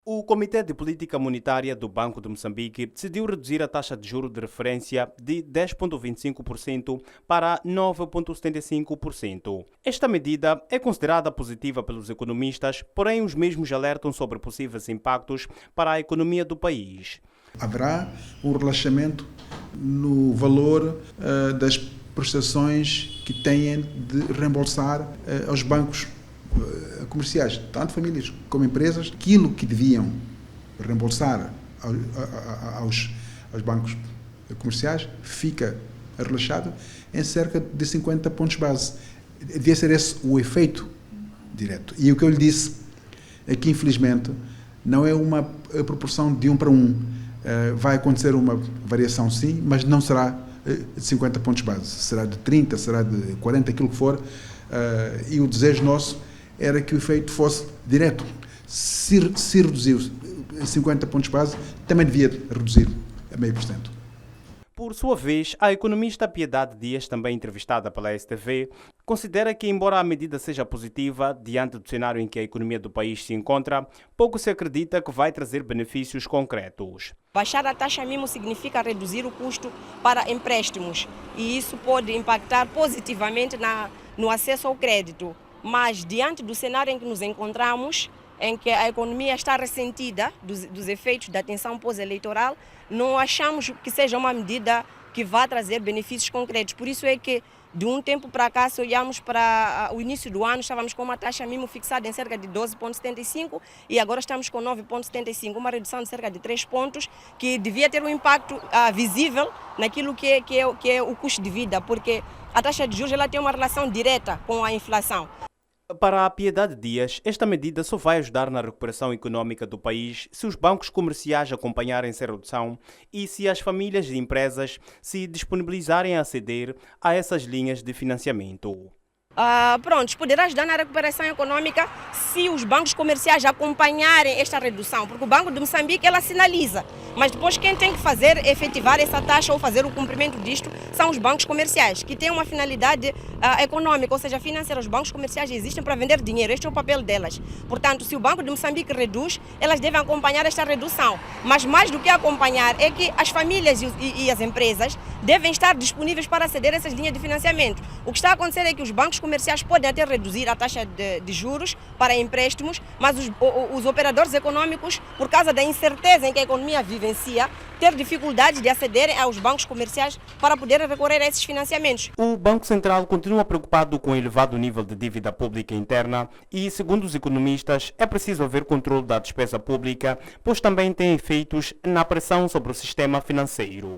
O Comitê de Política Monetária do Banco de Moçambique decidiu reduzir a taxa de juros de referência de 10,25% para 9,75%. Esta medida é considerada positiva pelos economistas, porém os mesmos alertam sobre possíveis impactos para a economia do país. Haverá um relaxamento no valor das prestações que têm de reembolsar aos bancos comerciais, tanto famílias como empresas. Aquilo que deviam reembolsar aos bancos comerciais fica relaxado em cerca de 50 pontos base. Devia ser esse o efeito direto. E o que eu lhe disse é que, infelizmente, não é uma proporção de 1 para 1. Vai acontecer uma variação, sim, mas não será de 50 pontos base. Será de 30, será de 40, aquilo que for. E o desejo nosso era que o efeito fosse direto. Se reduziu 50 pontos base, também devia reduzir a 0,5%. Por sua vez, a economista Piedade Dias, também entrevistada pela STV, considera que, embora a medida seja positiva, diante do cenário em que a economia do país se encontra, pouco se acredita que vai trazer benefícios concretos. Baixar a taxa mínima significa reduzir o custo para empréstimos e isso pode impactar positivamente no acesso ao crédito. Mas, diante do cenário em que nos encontramos, em que a economia está ressentida dos efeitos da tensão pós-eleitoral, não achamos que seja uma medida que vá trazer benefícios concretos. Por isso é que, de um tempo para cá, se olharmos para o início do ano, estávamos com uma taxa mínima fixada em cerca de 12,75 e agora estamos com 9,75, uma redução de cerca de 3 pontos, que devia ter um impacto visível naquilo que é o custo de vida, porque a taxa de juros ela tem uma relação direta com a inflação. Para a Piedade Dias, esta medida só vai ajudar na recuperação econômica do país se os bancos comerciais acompanharem essa redução e se as famílias e empresas se disponibilizarem a ceder a essas linhas de financiamento. Poderá ajudar na recuperação econômica se os bancos comerciais acompanharem esta redução, porque o Banco de Moçambique ela sinaliza, mas depois quem tem que efetivar essa taxa ou fazer o cumprimento disto são os bancos comerciais, que têm uma finalidade econômica, ou seja, financeira. Os bancos comerciais existem para vender dinheiro, este é o papel delas. Portanto, se o Banco de Moçambique reduz, elas devem acompanhar esta redução. Mas mais do que acompanhar é que as famílias e as empresas devem estar disponíveis para aceder a essas linhas de financiamento. O que está a acontecer é que os bancos comerciais podem até reduzir a taxa de juros para empréstimos, mas os operadores econômicos, por causa da incerteza em que a economia vivencia, ter dificuldade de acederem aos bancos comerciais para poder recorrer a esses financiamentos. O Banco Central continua preocupado com o elevado nível de dívida pública interna e, segundo os economistas, é preciso haver controle da despesa pública, pois também tem efeitos na pressão sobre o sistema financeiro.